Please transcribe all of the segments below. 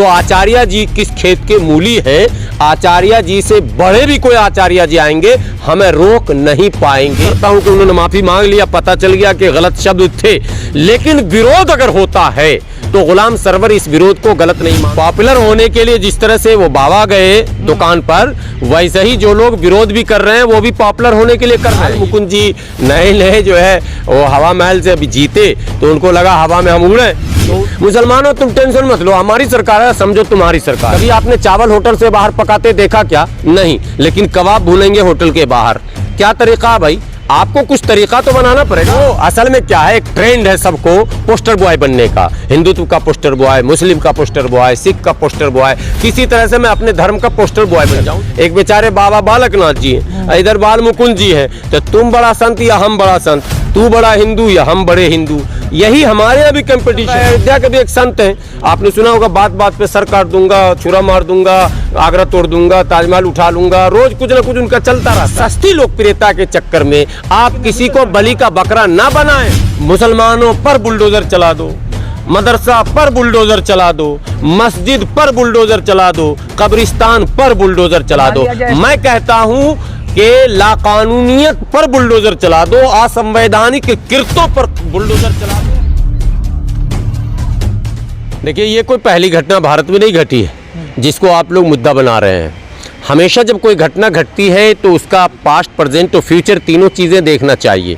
तो आचार्य जी किस खेत के मूली हैं, आचार्य जी से बड़े भी कोई आचार्य जी आएंगे हमें रोक नहीं पाएंगे। कहता हूं कि उन्होंने माफी मांग लिया, पता चल गया कि गलत शब्द थे, लेकिन विरोध अगर होता है तो गुलाम सरवर इस विरोध को गलत नहीं मानता। पॉपुलर होने के लिए जिस तरह से वो बाबा गए दुकान पर, वैसे ही जो लोग विरोध भी कर रहे हैं वो भी पॉपुलर होने के लिए कर रहे हैं। मुकुंद जी नए जो है वो हवा महल से अभी जीते तो उनको लगा हवा में हम उड़े। मुसलमानों तुम टेंशन मत लो, हमारी सरकार है, समझो तुम्हारी सरकार। कभी आपने चावल होटल से बाहर पकाते देखा क्या? नहीं, लेकिन कबाब भूलेंगे होटल के बाहर। क्या तरीका भाई? आपको कुछ तरीका तो बनाना पड़ेगा। तो असल में क्या है, एक ट्रेंड है सबको पोस्टर बॉय बनने का, हिंदुत्व का पोस्टर बॉय, मुस्लिम का पोस्टर बॉय, सिख का पोस्टर बॉय, किसी तरह से मैं अपने धर्म का पोस्टर बॉय बन जाऊं। एक बेचारे बाबा बालकनाथ जी हैं, इधर बाल मुकुंद जी हैं, तो तुम बड़ा संत या हम बड़ा संत, तू बड़ा हिंदू या हम बड़े हिंदू, यही हमारे यहाँ भी कंपटीशन है। अयोध्या के भी एक संत हैं, आपने सुना होगा, बात बात पे सर काट दूंगा, छुरा मार दूंगा, आगरा तोड़ दूंगा, ताजमहल उठा लूंगा, रोज कुछ ना कुछ उनका चलता रहा। सस्ती लोकप्रियता के चक्कर में आप किसी को बलि का बकरा ना बनाएं। मुसलमानों पर बुलडोजर चला दो, मदरसा पर बुलडोजर चला दो, मस्जिद पर बुलडोजर चला दो, कब्रिस्तान पर बुलडोजर चला दो। मैं कहता हूँ कि लाकानूनियत पर बुलडोजर चला दो, असंवैधानिक कृत्यों पर बुलडोजर चला दो। देखिए, ये कोई पहली घटना भारत में नहीं घटी है जिसको आप लोग मुद्दा बना रहे हैं। हमेशा जब कोई घटना घटती है तो उसका पास्ट, प्रेजेंट और फ्यूचर तीनों चीज़ें देखना चाहिए।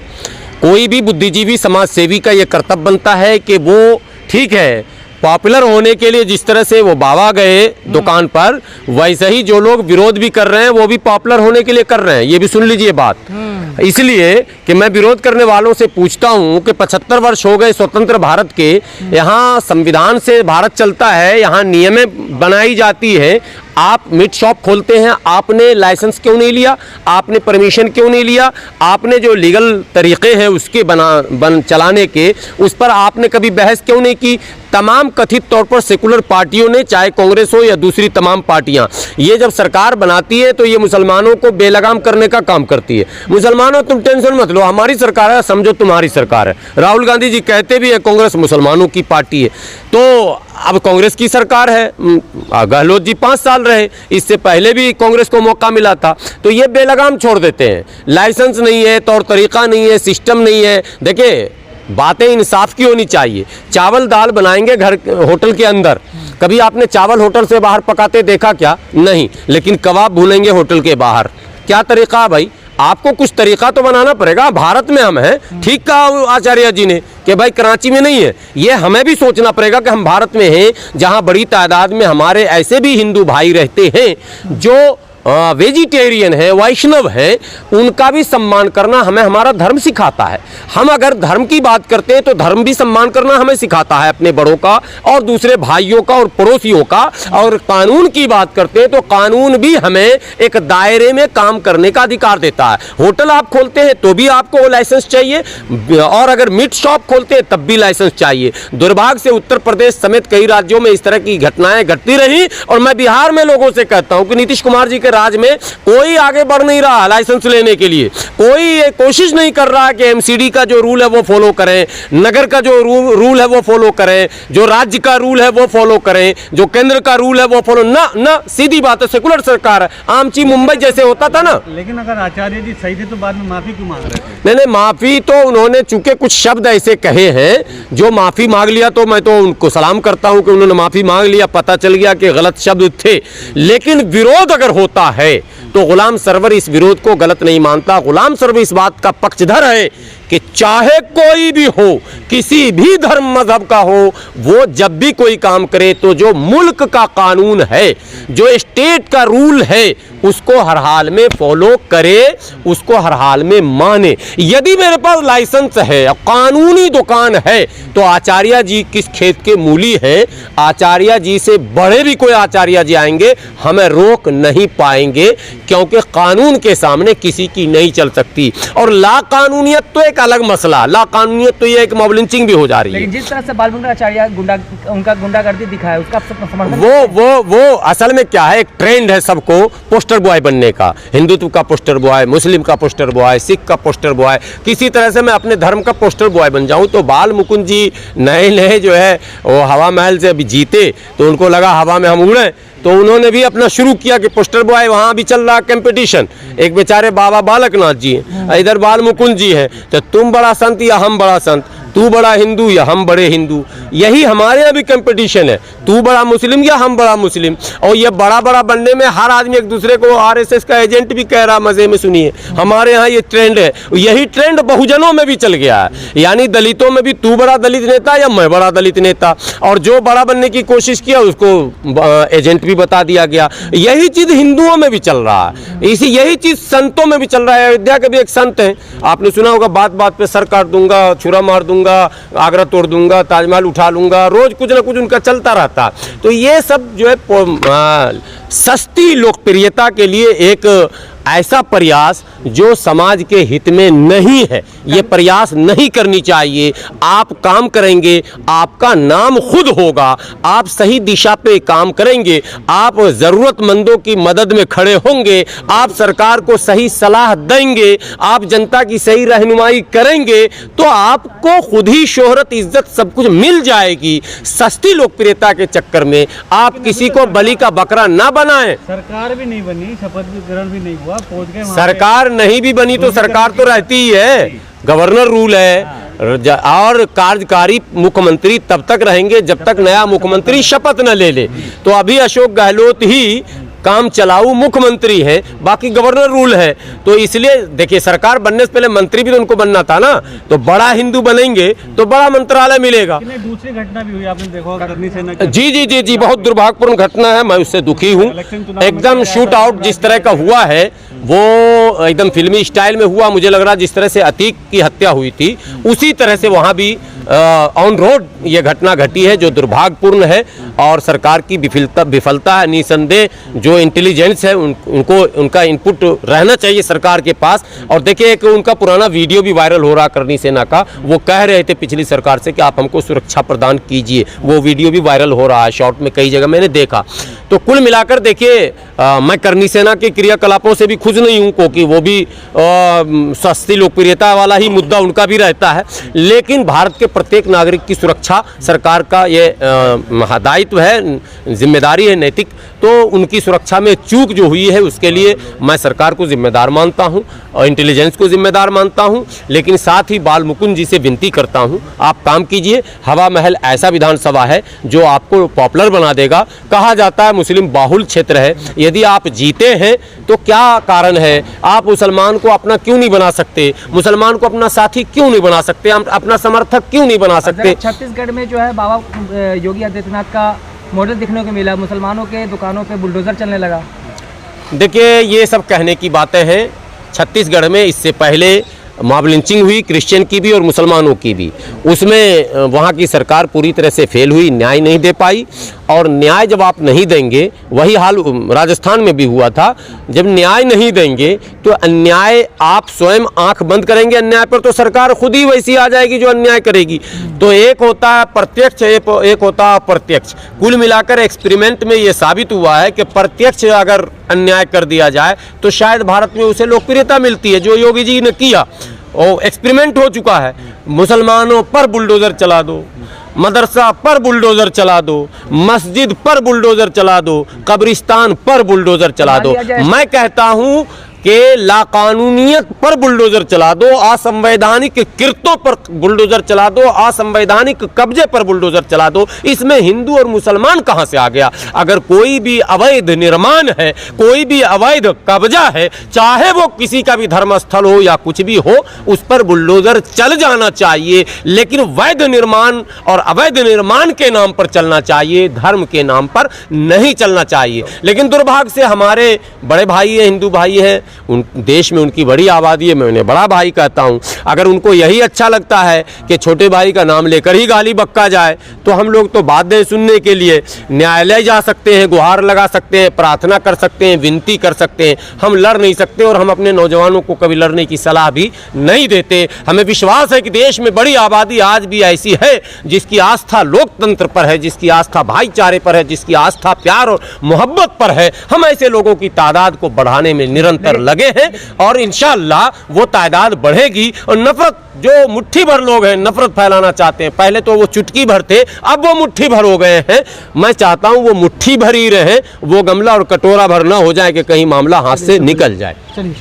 कोई भी बुद्धिजीवी समाज सेवी का ये कर्तव्य बनता है कि वो ठीक है, पॉपुलर होने के लिए जिस तरह से वो बाबा गए दुकान पर, वैसे ही जो लोग विरोध भी कर रहे हैं वो भी पॉपुलर होने के लिए कर रहे हैं। ये भी सुन लीजिए बात। इसलिए कि मैं विरोध करने वालों से पूछता हूं कि 75 वर्ष हो गए स्वतंत्र भारत के, यहाँ संविधान से भारत चलता है, यहाँ नियमें बनाई जाती है। आप मीट शॉप खोलते हैं, आपने लाइसेंस क्यों नहीं लिया? आपने परमिशन क्यों नहीं लिया? आपने जो लीगल तरीके हैं उसके चलाने के, उस पर आपने कभी बहस क्यों नहीं की? तमाम कथित तौर पर सेकुलर पार्टियों ने, चाहे कांग्रेस हो या दूसरी तमाम पार्टियां, ये जब सरकार बनाती है तो ये मुसलमानों को बेलगाम करने का काम करती है। मुसलमानों तुम टेंशन मत लो, हमारी सरकार है, समझो तुम्हारी सरकार है। राहुल गांधी जी कहते भी है कांग्रेस मुसलमानों की पार्टी है, तो अब कांग्रेस की सरकार है। गहलोत जी 5 साल रहे, इससे पहले भी कांग्रेस को मौका मिला था, तो ये बेलगाम छोड़ देते हैं। लाइसेंस नहीं है, तौर तरीका नहीं है, सिस्टम नहीं है। देखिए, बातें इंसाफ की होनी चाहिए। चावल दाल बनाएंगे घर होटल के अंदर, कभी आपने चावल होटल से बाहर पकाते देखा क्या? नहीं, लेकिन कबाब भूलेंगे होटल के बाहर। क्या तरीका भाई? आपको कुछ तरीका तो बनाना पड़ेगा। भारत में हम हैं, ठीक कहा आचार्य जी ने कि भाई कराची में नहीं है। ये हमें भी सोचना पड़ेगा कि हम भारत में हैं जहां बड़ी तादाद में हमारे ऐसे भी हिंदू भाई रहते हैं जो वेजिटेरियन है, वैष्णव है, उनका भी सम्मान करना हमें हमारा धर्म सिखाता है। हम अगर धर्म की बात करते हैं तो धर्म भी सम्मान करना हमें सिखाता है, अपने बड़ों का और दूसरे भाइयों का और पड़ोसियों का। और कानून की बात करते हैं तो कानून भी हमें एक दायरे में काम करने का अधिकार देता है। होटल आप खोलते हैं तो भी आपको लाइसेंस चाहिए, और अगर मीट शॉप खोलते हैं तब भी लाइसेंस चाहिए। दुर्भाग्य से उत्तर प्रदेश समेत कई राज्यों में इस तरह की घटनाएं घटती रही, और मैं बिहार में लोगों से कहता हूं कि नीतीश कुमार जी के राज में कोई आगे बढ़ नहीं रहा लाइसेंस लेने के लिए। कोई ये कोशिश नहीं कर रहा कि एमसीडी का जो रूल है वो फॉलो करें, नगर का जो रूल है वो फॉलो करें, जो राज्य का रूल है वो फॉलो करें, जो केंद्र का रूल है वो फॉलो ना। सीधी बात है, सेकुलर सरकार है। आमची मुंबई जैसे होता था ना। लेकिन अगर आचार्य जी सही थे तो बाद में माफी क्यों मांग रहे थे? नहीं, माफी तो उन्होंने चूंकि कुछ शब्द ऐसे कहे हैं जो माफी मांग लिया, तो मैं तो उनको सलाम करता हूं कि उन्होंने माफी मांग लिया, पता चल गया कि गलत शब्द थे। लेकिन विरोध अगर होता है तो गुलाम सरवर इस विरोध को गलत नहीं मानता। गुलाम सरवर इस बात का पक्षधर है कि चाहे कोई भी हो, किसी भी धर्म मजहब का हो, वो जब भी कोई काम करे तो जो मुल्क का कानून है, जो स्टेट का रूल है, उसको हर हाल में फॉलो करे, उसको हर हाल में माने। यदि मेरे पास लाइसेंस है, कानूनी दुकान है, तो आचार्य जी किस खेत के मूली हैं, आचार्य जी से बड़े भी कोई आचार्य जी आएंगे हमें रोक नहीं पाएंगे, क्योंकि कानून के सामने किसी की नहीं चल सकती। और ला कानूनियत तो एक अलग मसला, लाकानूनियत तो ये एक मॉब लिंचिंग भी हो जा रही है। लेकिन जिस तरह से बाल आचार्य उनका गुंडागर्दी दिखा है, उसका समर्थन वो असल में क्या है, एक ट्रेंड है सबको पोस्टर बॉय बनने का, हिंदुत्व का पोस्टर बॉय, मुस्लिम का पोस्टर बॉय, सिख का पोस्टर बॉय, किसी तरह से मैं अपने धर्म का पोस्टर बॉय बन जाऊं। तो बाल मुकुंद जी नए जो है वो हवा महल से अभी जीते, तो उनको लगा हवा में हम उड़े, तो उन्होंने भी अपना शुरू किया कि पोस्टर बॉय, वहाँ भी चल रहा कंपटीशन। एक बेचारे बाबा बालकनाथ जी हैं, इधर बाल मुकुंद जी हैं, तो तुम बड़ा संत या हम बड़ा संत, तू बड़ा हिंदू या हम बड़े हिंदू, यही हमारे यहाँ भी कंपटीशन है, तू बड़ा मुस्लिम या हम बड़ा मुस्लिम। और ये बड़ा बड़ा बनने में हर आदमी एक दूसरे को आरएसएस का एजेंट भी कह रहा, मजे में सुनिए। हमारे यहाँ ये ट्रेंड है, यही ट्रेंड बहुजनों में भी चल गया है, यानी दलितों में भी तू बड़ा दलित नेता या मैं बड़ा दलित नेता, और जो बड़ा बनने की कोशिश किया उसको एजेंट भी बता दिया गया। यही चीज हिंदुओं में भी चल रहा है, यही चीज संतों में भी चल रहा है। अयोध्या के भी एक संत हैं, आपने सुना होगा, बात बात पे सर काट दूंगा, छुरा मार दूंगा, आगरा तोड़ दूंगा, ताजमहल उठा लूंगा, रोज कुछ ना कुछ उनका चलता रहता। तो ये सब जो है सस्ती लोकप्रियता के लिए एक ऐसा प्रयास जो समाज के हित में नहीं है, ये प्रयास नहीं करनी चाहिए। आप काम करेंगे, आपका नाम खुद होगा, आप सही दिशा पे काम करेंगे, आप ज़रूरतमंदों की मदद में खड़े होंगे, आप सरकार को सही सलाह देंगे, आप जनता की सही रहनुमाई करेंगे, तो आपको खुद ही शोहरत, इज्जत सब कुछ मिल जाएगी। सस्ती लोकप्रियता के चक्कर में आप किसी को बलि का बकरा ना बनाएं। सरकार भी नहीं बनी, शपथ भी ग्रहण भी नहीं हुआ, पहुंच गए सरकार नहीं भी बनी तो सरकार तो रहती ही है, गवर्नर रूल है, और कार्यकारी मुख्यमंत्री तब तक रहेंगे जब तक नया मुख्यमंत्री शपथ न ले ले। तो अभी अशोक गहलोत ही काम चलाऊ मुख्यमंत्री है, बाकी गवर्नर रूल है। तो इसलिए देखिए, सरकार बनने से पहले मंत्री भी तो उनको बनना था ना, तो बड़ा हिंदू बनेंगे तो बड़ा मंत्रालय मिलेगा। दूसरी घटना भी हुई, आपने देखा करनी सेना की। जी, बहुत दुर्भाग्यपूर्ण घटना है, मैं उससे दुखी हूँ। एकदम शूट आउट जिस तरह का हुआ है वो एकदम फिल्मी स्टाइल में हुआ। मुझे लग रहा जिस तरह से अतीक की हत्या हुई थी उसी तरह से वहाँ भी ऑन रोड ये घटना घटी है, जो दुर्भाग्यपूर्ण है और सरकार की विफलता है। निसंदेह जो इंटेलिजेंस है उनको उनका इनपुट रहना चाहिए सरकार के पास। और देखिए, एक उनका पुराना वीडियो भी वायरल हो रहा करनी सेना का, वो कह रहे थे पिछली सरकार से कि आप हमको सुरक्षा प्रदान कीजिए, वो वीडियो भी वायरल हो रहा है, शॉर्ट में कई जगह मैंने देखा। तो कुल मिलाकर देखिए, मैं करनी सेना के क्रियाकलापों से भी खुश नहीं हूँ, क्योंकि वो भी सस्ती लोकप्रियता वाला ही मुद्दा उनका भी रहता है। लेकिन भारत के प्रत्येक नागरिक की सुरक्षा सरकार का ये दायित्व है, जिम्मेदारी है नैतिक। तो उनकी सुरक्षा में चूक जो हुई है उसके लिए मैं सरकार को जिम्मेदार मानता हूं और इंटेलिजेंस को जिम्मेदार मानता हूं। लेकिन साथ ही बाल मुकुंद जी से विनती करता हूं, आप काम कीजिए। हवा महल ऐसा विधानसभा है जो आपको पॉपुलर बना देगा। कहा जाता है मुस्लिम बाहुल क्षेत्र है, यदि आप जीते हैं तो क्या कारण है, आप मुसलमान को अपना क्यों नहीं बना सकते, मुसलमान को अपना साथी क्यों नहीं बना सकते, अपना समर्थक क्यों नहीं बना सकते। छत्तीसगढ़ में जो है बाबा योगी आदित्यनाथ का मॉडल दिखने को मिला, मुसलमानों के दुकानों पे बुलडोजर चलने लगा। देखिए, ये सब कहने की बातें हैं। छत्तीसगढ़ में इससे पहले मॉब लिंचिंग हुई, क्रिश्चियन की भी और मुसलमानों की भी। उसमें वहाँ की सरकार पूरी तरह से फेल हुई, न्याय नहीं दे पाई। और न्याय जब आप नहीं देंगे, वही हाल राजस्थान में भी हुआ था, जब न्याय नहीं देंगे तो अन्याय आप स्वयं आंख बंद करेंगे अन्याय पर, तो सरकार खुद ही वैसी आ जाएगी जो अन्याय करेगी। तो एक होता है प्रत्यक्ष, एक होता है अप्रत्यक्ष। कुल मिलाकर एक्सपेरिमेंट में ये साबित हुआ है कि प्रत्यक्ष अगर अन्याय कर दिया जाए तो शायद भारत में उसे लोकप्रियता मिलती है, जो योगी जी ने किया। और एक्सपेरिमेंट हो चुका है, मुसलमानों पर बुलडोजर चला दो, मदरसा पर बुलडोजर चला दो, मस्जिद पर बुलडोजर चला दो, कब्रिस्तान पर बुलडोजर चला दो। मैं कहता हूं कि लाकानूनियत पर बुलडोजर चला दो, असंवैधानिक कृत्यों पर बुलडोजर चला दो, असंवैधानिक कब्जे पर बुलडोजर चला दो। इसमें हिंदू और मुसलमान कहां से आ गया? अगर कोई भी अवैध निर्माण है, कोई भी अवैध कब्जा है, चाहे वो किसी का भी धर्मस्थल हो या कुछ भी हो, उस पर बुलडोजर चल जाना चाहिए। लेकिन वैध निर्माण और अवैध निर्माण के नाम पर चलना चाहिए, धर्म के नाम पर नहीं चलना चाहिए। लेकिन दुर्भाग्य से हमारे बड़े भाई हैं, हिंदू भाई हैं, उन देश में उनकी बड़ी आबादी है, मैं उन्हें बड़ा भाई कहता हूँ। अगर उनको यही अच्छा लगता है कि छोटे भाई का नाम लेकर ही गाली बक्का जाए, तो हम लोग तो बाध्य हैं सुनने के लिए। न्यायालय जा सकते हैं, गुहार लगा सकते हैं, प्रार्थना कर सकते हैं, विनती कर सकते हैं, हम लड़ नहीं सकते। और हम अपने नौजवानों को कभी लड़ने की सलाह भी नहीं देते। हमें विश्वास है कि देश में बड़ी आबादी आज भी ऐसी है जिसकी आस्था लोकतंत्र पर है, जिसकी आस्था भाईचारे पर है, जिसकी आस्था प्यार और मोहब्बत पर है। हम ऐसे लोगों की तादाद को बढ़ाने में निरंतर लगे हैं और इंशाअल्लाह वो तादाद बढ़ेगी। और नफरत, जो मुट्ठी भर लोग हैं नफरत फैलाना चाहते हैं, पहले तो वो चुटकी भर थे, अब वो मुट्ठी भर हो गए हैं। मैं चाहता हूं वो मुट्ठी भर ही रहे, वो गमला और कटोरा भर ना हो जाए कि कहीं मामला हाथ से निकल जाए। चलिए